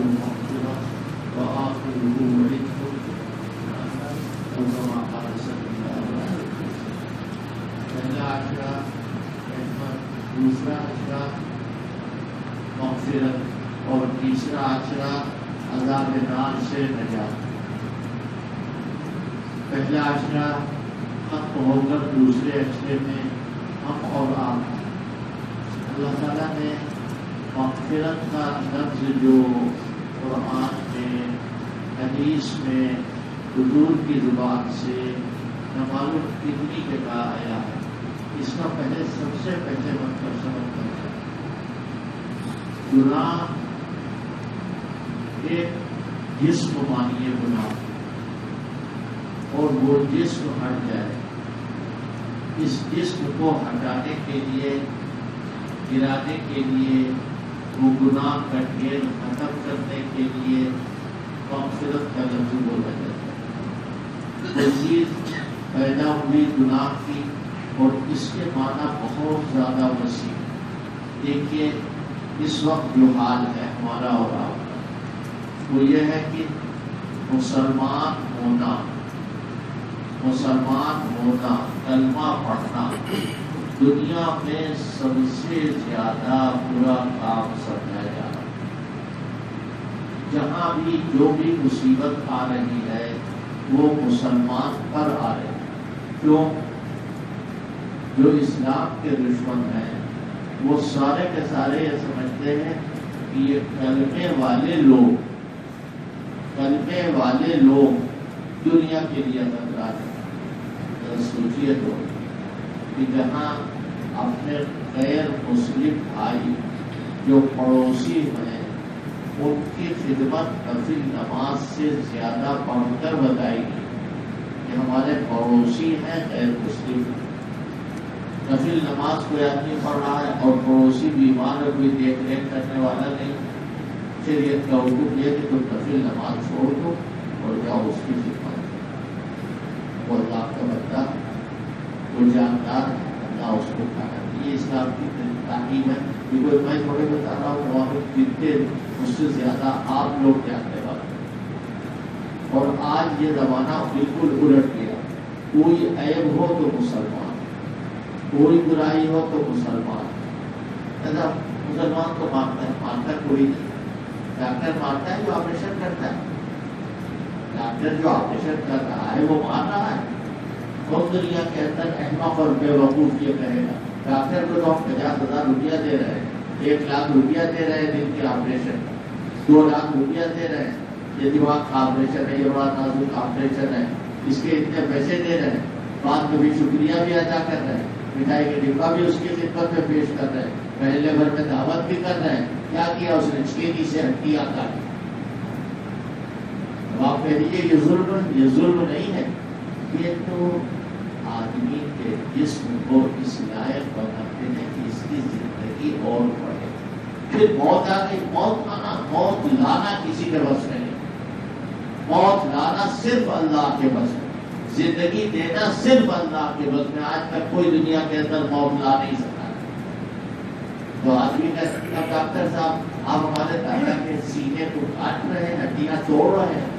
مغفرة وآخره عتق أو كما قال صلى الله عليه وسلم. پہلا عشرہ رحمت، دوسرا عشرہ مغفرت اور تیسرا عشرہ عذاب نار سے نجات. پہلا عشرہ ختم ہو کر دوسرے عشرے میں ہم اور آپ. اللہ تعالیٰ نے مغفرت کا لفظ جو قرآن میں حدیث میں حضور کی زبان سے نہ معلوم کتنی جگہ آیا ہے، اس کا سب سے پہلے مطلب سمجھ کر جائے. گناہ ایک جسم مانیے گناہ، اور وہ جسم ہٹ جائے. اس جسم کو ہٹانے کے لیے، گرانے کے لیے، وہ گناہ کا ڈھیر ختم کرنے کے لیے مغفرت کا لفظ بولا جاتا ہے. وہ چیز پیدا ہوئی گناہ کی، اور اس کے معنی بہت زیادہ وسیع. دیکھیے اس وقت جو حال ہے ہمارا اور آپ کا، وہ یہ ہے کہ مسلمان ہونا، کلمہ پڑھنا دنیا میں سب سے زیادہ برا کام سمجھا جا رہا ہے. جہاں بھی جو بھی مصیبت آ رہی ہے وہ مسلمان پر آ رہے ہیں. کیوں؟ جو اسلام کے دشمن ہیں وہ سارے کے سارے یہ سمجھتے ہیں کہ یہ کلمے والے لوگ دنیا کے لیے خطرہ ہے. سوچیے تو کہ جہاں اپنے غیر مسلم بھائی جو پڑوسی ہیں ان کی خدمت نفل نماز سے زیادہ پڑھ کر بتائے گی کہ ہمارے پڑوسی ہیں غیر مسلم. نفل نماز کوئی آدمی پڑھ رہا ہے اور پڑوسی بیمار ہے، کوئی دیکھ ریکھ کرنے والا نہیں، شریعت کا حکم یہ کہ تم نفل نماز چھوڑ دو اور جاؤ اس کی خدمت. وہ اللہ کا بندہ، وہ جاندار ہے، اللہ اس کو کھانا. یہ اسلام کی تعلیم ہے. یہ کوئی میں تھوڑے بتا رہا ہوں، وہاں جتنے مجھ سے زیادہ آپ لوگ جاننے والے. اور آج یہ زمانہ بالکل الٹ گیا. کوئی عیب ہو تو مسلمان، کوئی برائی ہو تو مسلمان. مسلمان کو مانتا کوئی نہیں. ڈاکٹر مانتا ہے جو آپریشن کرتا ہے، ڈاکٹر جو آپریشن کر رہا ہے وہ مان رہا ہے. اور دنیا کے اندر احمق اور بے وقوف یہ کہے گا ڈاکٹر کو تو ہم 50,000 روپیہ دے رہے ہیں، 1 لاکھ روپیہ دے رہے ہیں دن کے آپریشن، 2 لاکھ روپیہ دے رہے ہیں. یہ دماغ کا آپریشن ہے، یہ بڑا نازک آپریشن ہے، اس کے اتنے پیسے دے رہے ہیں. بعد میں بھی شکریہ بھی ادا کر رہے ہیں، مٹھائی کے ڈبہ بھی اس کی خدمت میں پیش کر رہے ہیں، پہلے بھر میں دعوت بھی کر رہے ہیں. کیا کیا اس نے؟ چینی سے ہڈیاں کاٹی. آپ کہہ دیجیے یہ ظلم نہیں ہے. یہ تو آدمی کے جسم کو اس لائق بناتے ہیں کہ اس کی زندگی اور بڑھے. پھر موت آ گئی، موت لانا کسی کے بس نہیں. موت لانا صرف اللہ کے بس میں، زندگی دینا صرف اللہ کے بس میں. آج تک کوئی دنیا کے اندر موت لا نہیں سکتا. تو آدمی کہہ سکتا ڈاکٹر صاحب آپ ہمارے دادا کے سینے کو کاٹ رہے ہیں، ہڈیاں توڑ رہے ہیں،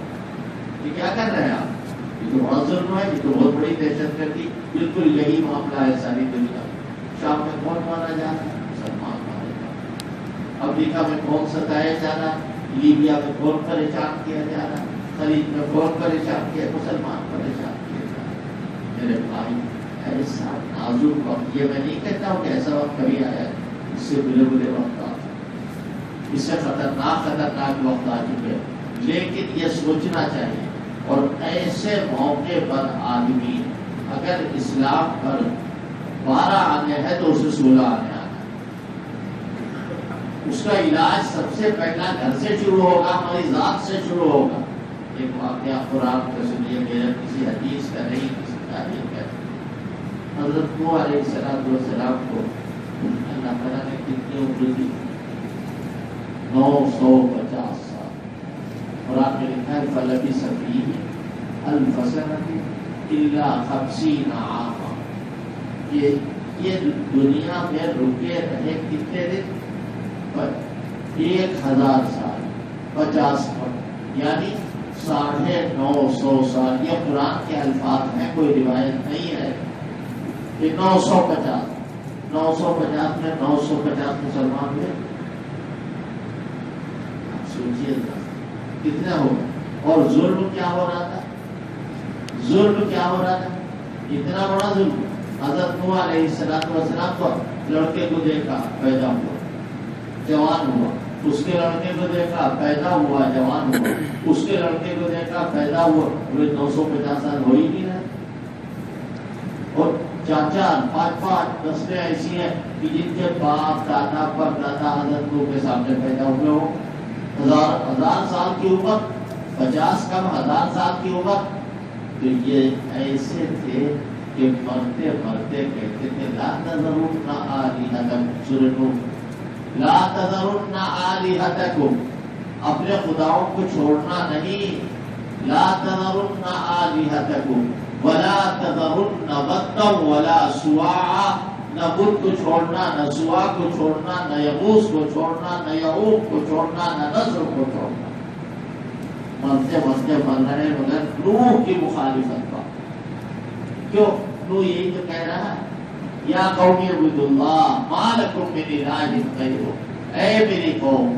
یہ کیا کر رہے ہیں آپ؟ یہ تو بڑا ظلم ہے، یہ تو بہت بڑی دہشت گردی. بالکل یہی معاملہ ہے ساری دنیا. شام میں کون مارا جا رہا ہے؟ مسلمان مارے جا رہا ہے. افریقہ میں کون ستایا جا رہا ہے؟ لیبیا میں کون پریشان کیا جا رہا ہے؟ خلیج میں کون پریشان کیا؟ مسلمان پریشان کیا جا رہا ہے. میرے بھائی ایسا نازک وقت، یہ میں نہیں کہتا ہوں کہ ایسا وقت کبھی آیا ہے، اس سے برے وقت آ چکے، اس سے خطرناک وقت آ چکے. لیکن یہ سوچنا چاہیے، اور ایسے موقع پر آدمی اگر اسلام پر 12 آنے ہیں تو اسے 16 آنے آنا ہے. اس کا علاج سب سے پہلا گھر سے شروع ہوگا، ہماری ذات سے شروع ہوگا. ایک واقعہ قرآن کا سنیے، میرا کسی حدیث کا نہیں، کسی تاریخ کا. حضرت نوح علیہ السلام کو اللہ تعالیٰ نے کتنی عمر دی؟ 950 سال. قرآن میں لکھا ہے فَلَبِثَ فِيهِمْ أَلْفَ سَنَةٍ إِلَّا 50 عاما. یہ دنیا میں رکے رہے کتنے دن؟ 1000 سال. 50 فٹ یعنی 950 سال. یہ قرآن کے الفاظ ہیں، کوئی روایت نہیں ہے. کہ 950 میں 950 مسلمان ہوئے. سوچیے کتنا ہوگا. اور ظلم کیا ہو رہا تھا، ظلم کیا ہو رہا تھا، اتنا بڑا ظلم. حضرت نوح علیہ السلام کو لڑکے کو دیکھا پیدا ہوا جوان ہوا، اس کے لڑکے کو دیکھا پیدا ہوا جوان ہوا، اس کے لڑکے کو دیکھا پیدا ہوا. وہ 950 سال ہو ہی نہیں رہے. اور 4 5 نسلیں ایسی ہیں کہ جن کے باپ دادا پر دادا حضرت نوح کے سامنے پیدا ہوئے ہو. 1000 سال کی عمر، 50 کم 1000 سال کی عمر. تو یہ ایسے تھے کہ مرتے مرتے کہتے تھے لا تذرن آلہتکم. سورہ نوح، لا تذرن آلہتکم، اپنے خداؤں کو چھوڑنا نہیں. لا تذرن آلہتکم ولا تذرن ودا ولا سواعا، نہ بدھ کو چھوڑنا، نہ سوا کو چھوڑنا، نہ یغوث کو چھوڑنا، نہ یعوق کو چھوڑنا، نہ نصر کو چھوڑنا. مرتے مرتے مر رہے مگر نوح کی مخالفت پر. کیوں؟ نوح یہی تو کہہ رہا ہے یا قوم اعبدوا اللہ ما لکم من الہ غیرہ. اے میری قوم،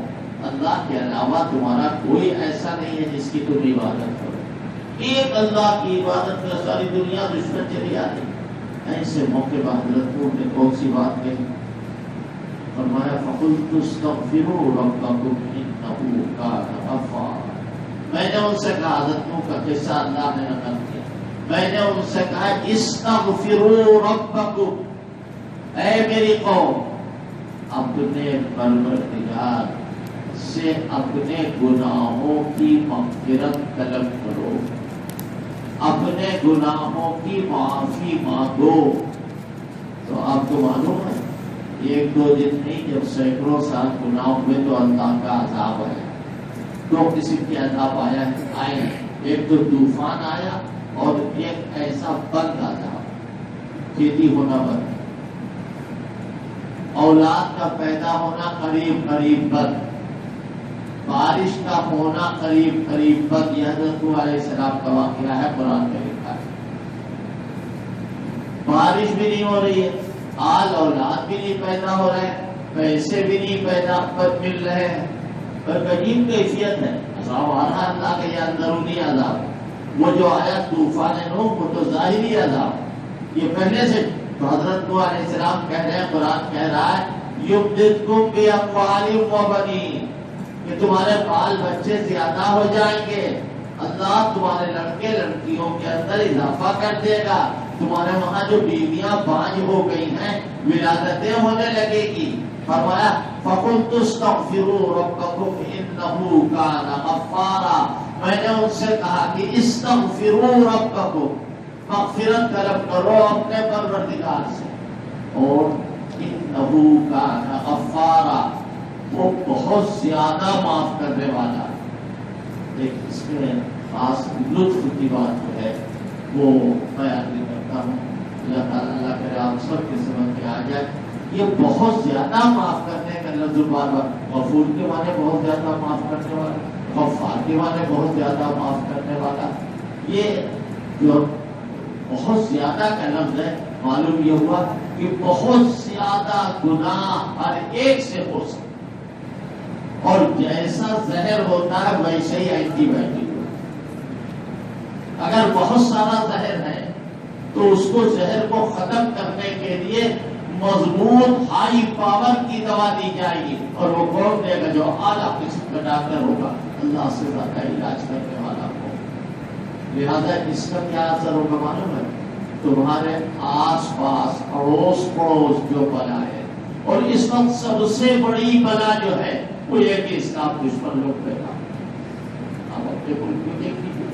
اللہ کے علاوہ تمہارا کوئی ایسا نہیں ہے جس کی تم عبادت کرو. ایک اللہ کی عبادت میں ساری دنیا دشمن چلی آ رہی. ایسے موقع پر حضرت نوح نے کون سی بات کہی؟ فرمایا فَقُلْتُ اسْتَغْفِرُوا رَبَّكُمْ إِنَّهُ كَانَ غَفَّارًا. میں نے ان سے کہا، حضرت نوح کا قصہ اللہ نے نقل کیا، میں نے ان سے کہا استغفروا ربکم، اے میری قوم اپنے پروردگار سے اپنے گناہوں کی مغفرت طلب کرو، اپنے گناہوں کی معافی مانگو. تو آپ کو معلوم ہے 1-2 دن نہیں، جب سینکڑوں سال گناہ ہوئے تو اللہ کا عذاب ہے. 2 قسم کے عذاب آئے ہیں. ایک تو طوفان آیا اور ایک ایسا بند عذاب، کھیتی ہونا بند، اولاد کا پیدا ہونا قریب قریب بند، بارش کا ہونا قریب قریب بند. یہ حضرت نوح علیہ السلام کا واقعہ ہے، قرآن میں لکھا ہے. بارش بھی نہیں ہو رہی ہے، آل اولاد بھی نہیں پیدا ہو رہے، پیسے بھی نہیں پیدا مل رہے ہیں. پر عجیب کیفیت ہے، عذاب آ رہا ہے اللہ کا. یہ اندرونی عذاب. وہ جو آیا طوفان نوح وہ تو ظاہری عذاب، یہ پہلے سے. تو حضرت نوح علیہ السلام کہہ رہے ہیں، قرآن کہہ رہا ہے یمددکم باموال وبنین، کہ تمہارے بال بچے زیادہ ہو جائیں گے. اللہ تمہارے لڑکے لڑکیوں کے اندر اضافہ کر دے گا. تمہارے وہاں جو بیویاں بانجھ ہو گئی ہیں ولادتیں ہونے لگے گی. فرمایا فَقُلْتُ اسْتَغْفِرُوا رَبَّكُمْ إِنَّهُ كَانَ غَفَّارًا. میں نے ان سے کہا کہ استغفروا ربکم، مغفرت طلب کرو اپنے پروردگار سے. اور انہ کان غفارا، وہ بہت زیادہ معاف کرنے والا. لیکن اس میں خاص لطف کی بات جو ہے وہ بیان نہیں کرتا ہوں. اللہ تعالیٰ اللہ کرے آپ سب کے سمجھ میں آ جائے. یہ بہت زیادہ معاف کرنے کا لفظ بار بار، غفور کے معنی بہت زیادہ معاف کرنے والا، غفار کے معنی بہت زیادہ معاف کرنے والا. یہ جو بہت زیادہ کا لفظ ہے، معلوم یہ ہوا کہ بہت زیادہ گناہ ہر ایک سے ہو سکتا، اور جیسا زہر ہوتا ہے ویسے ہی اینٹی بائیوٹک ہوتا ہے. اگر بہت سارا زہر ہے تو اس کو زہر کو ختم کرنے کے لیے مضبوط ہائی پاور کی دوا دی جائے گی. اور وہ کون دے گا؟ جو اعلیٰ قسم کا ڈاکٹر ہوگا، اللہ سے زیادہ علاج کرنے والا ہو. لہذا اس کا کیا اثر ہوگا معلوم ہے؟ تمہارے آس پاس اڑوس پڑوس جو بلا ہے، اور اس وقت سب سے بڑی بلا جو ہے وہ یہ کہ اس کا دشمن لوگ پیدا. آپ اپنے ملک میں دیکھ لیجیے،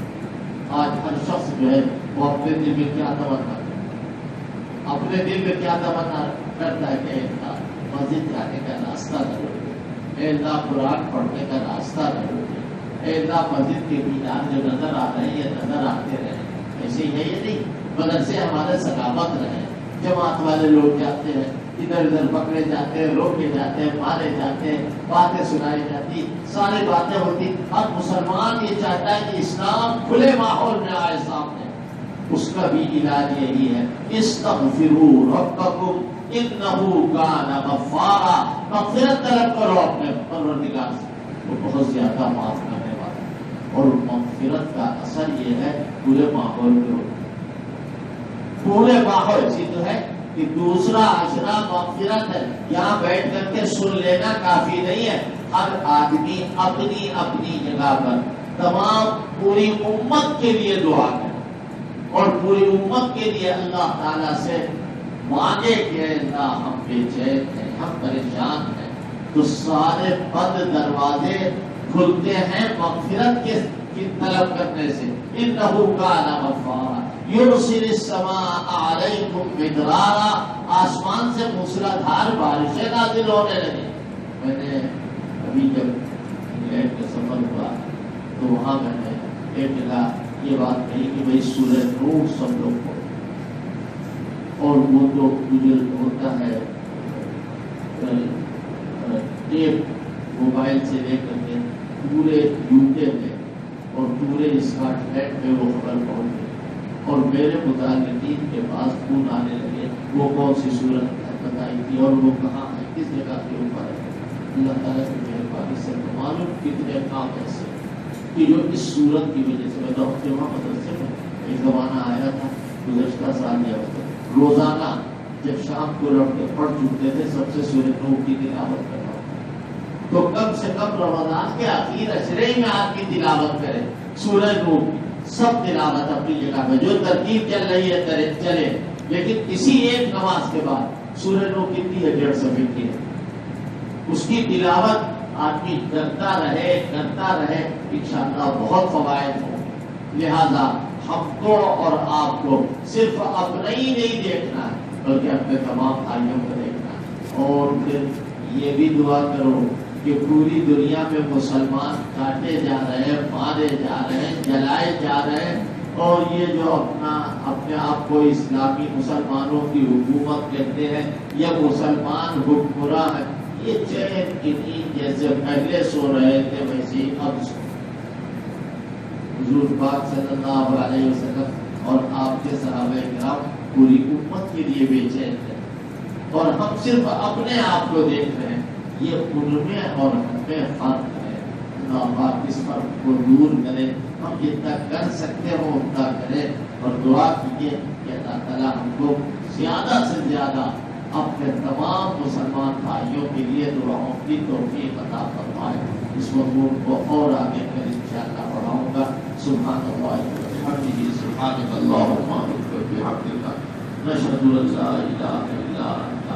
آج ہر شخص جو ہے وہ اپنے دل میں کیا تمنا کرتا ہے، اپنے دل میں کیا تمنا کرتا ہے کہ مسجد جانے کا راستہ نہ روکے، اے اللہ قرآن پڑھنے کا راستہ نہ روکے، اے اللہ مسجد کے مینار جو نظر آ رہے ہیں یہ نظر آتے رہے. ایسے ہی ہے یہ نہیں، مگر سے ہمارے ثقافت رہے، جماعت والے لوگ جاتے ہیں، ادھر ادھر پکڑے جاتے ہیں، روکے جاتے ہیں، مارے جاتے ہیں، باتیں سنائی جاتی، ساری باتیں ہوتی. اب مسلمان یہ چاہتا ہے کہ اسلام کھلے ماحول میں آئے سامنے. اس کا بھی علاج یہی ہے، استغفروا ربکم انہ کان غفارا. مغفرت طلب کرو اپنے پروردگار سے، وہ بہت زیادہ معاف کرنے والا ہے. اور مغفرت کا اثر یہ ہے پورے ماحول میں ہوتا ہے. پورے ماحول سے تو ہے کہ دوسرا اشرا مغفرت ہے. یہاں بیٹھ کر کے سن لینا کافی نہیں ہے. ہر آدمی اپنی اپنی جگہ پر تمام پوری امت کے لیے دعا کرے اور پوری امت کے لیے اللہ تعالیٰ سے مانگے کہ اللہ ہم بے چین ہیں، ہم پریشان ہیں. تو سارے بند دروازے کھلتے ہیں مغفرت کی طلب کرنے سے. انہ کان غفارا یرسل السماء علیکم مدرارا. آسمان سے موسلادھار بارشیں نازل ہونے لگی. میں نے ابھی جب انگلینڈ کا سفر ہوا تو وہاں میں نے ایک جگہ یہ بات کہی کہ بھائی سورہ نور سب لوگ کو، اور وہ تو بزرگ ہوتا ہے ٹیپ موبائل سے لے کر کے پورے یوکے میں اور پورے اسکاٹ لینڈ میں وہ خبر پہنچ گئی. اور میرے متعلقین کے پاس فون آنے لگے وہ کون سی صورت بتائی تھی اور وہ کہاں ہے، کس جگہ کے اوپر ہے. اللہ تعالیٰ کی مہربانی سے معلوم کتنے کام ایسے کہ جو اس صورت کی وجہ سے. میں تو اپنے وہاں مدرسے میں ایک زمانہ آیا تھا گزشتہ سال یا وقت روزانہ جب شام کو لوٹ کے پڑھ چکتے تھے سب سے سورہ نور کی تلاوت کرنا. تو کم سے کم رمضان کے آخر اشرے میں آپ کی تلاوت کریں سورہ نور کی. سب تلاوت اپنی جگہ پہ جو ترتیب چل رہی ہے چلے، لیکن کسی ایک نماز کے بعد سورہ نور کتنی ہے 150 صفحے کی ہے. اس کی تلاوت آدمی کرتا رہے انشاءاللہ بہت فوائد ہوں. لہذا ہم کو اور آپ کو صرف اپنا ہی نہیں دیکھنا ہے بلکہ اپنے تمام بھائیوں کو دیکھنا ہے. اور پھر یہ بھی دعا کرو کہ پوری دنیا میں مسلمان کاٹے جا رہے ہیں، مارے جا رہے ہیں، جلائے جا رہے ہیں، اور یہ جو اپنے آپ کو اسلامی مسلمانوں کی حکومت کہتے ہیں یا مسلمان حکمراں ہیں، یہ چین کی نیند جیسے پہلے سو رہے تھے ویسے ہی اب سو. حضور پاک صلی اللہ علیہ وسلم اور آپ کے صحابہ کرام پوری امت کے لیے بے چین تھے، اور ہم صرف اپنے آپ کو دیکھ رہے ہیں. یہ ان میں اور ہم میں فرق ہے. اللہ پاک اس فرق کو دور کرے. ہم جتنا کر سکتے ہو اتنا کریں اور دعا کیجیے کہ اللہ تعالیٰ ہم کو زیادہ سے زیادہ اپنے تمام مسلمان بھائیوں کے لیے دعاؤں کی توفیق عطا فرمائے. اس مضمون کو اور آگے کر انشاءاللہ پڑھاؤں گا. سبحان اللہ وبحمدہ، سبحانک اللہم وبحمدک، نشہد ان لا الہ الا انت،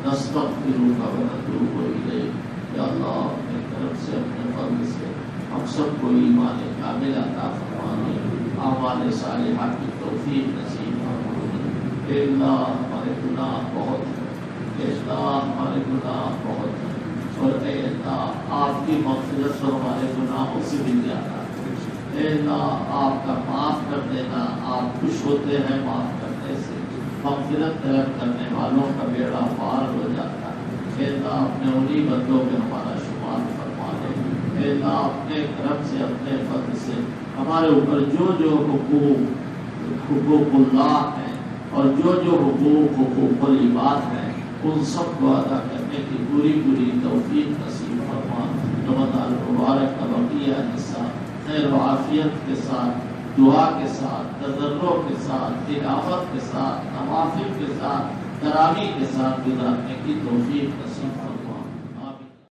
نستغفرک ونتوب الیک. یا اللہ اپنے طرف سے اپنے فضل سے ہم سب کو ایمان کامل عطا فرمائے، اعمال صالحہ کی توفیق نصیب فرمائے. اے اللہ ہمارے گناہ بہت ہیں، اے اللہ ہمارے گناہ بہت ہیں، اور اے اللہ آپ کی مغفرت تو ہمارے گناہوں سے بھی زیادہ ہے. اے اللہ آپ کا معاف کر دینا، آپ خوش ہوتے ہیں معاف کرنے سے. مغفرت طلب کرنے والوں کا بیڑا پار ہو جاتا ہے. اے اللہ اپنے انہی بندوں میں ہمارا شمار فرما دے. اے اللہ اپنے کرم سے اپنے فضل سے ہمارے اوپر جو حقوق اللہ ہیں اور جو حقوق العباد ہیں ان سب کو ادا کرنے کی پوری توفیق نصیب فرما. رمضان المبارک کا بقیہ حصہ خیر و عافیت کے ساتھ، دعا کے ساتھ، تضرع کے ساتھ، تلاوت کے ساتھ، نوافل کے ساتھ، تراویح کے ساتھ گزارنے کی توفیق نصیب فرما.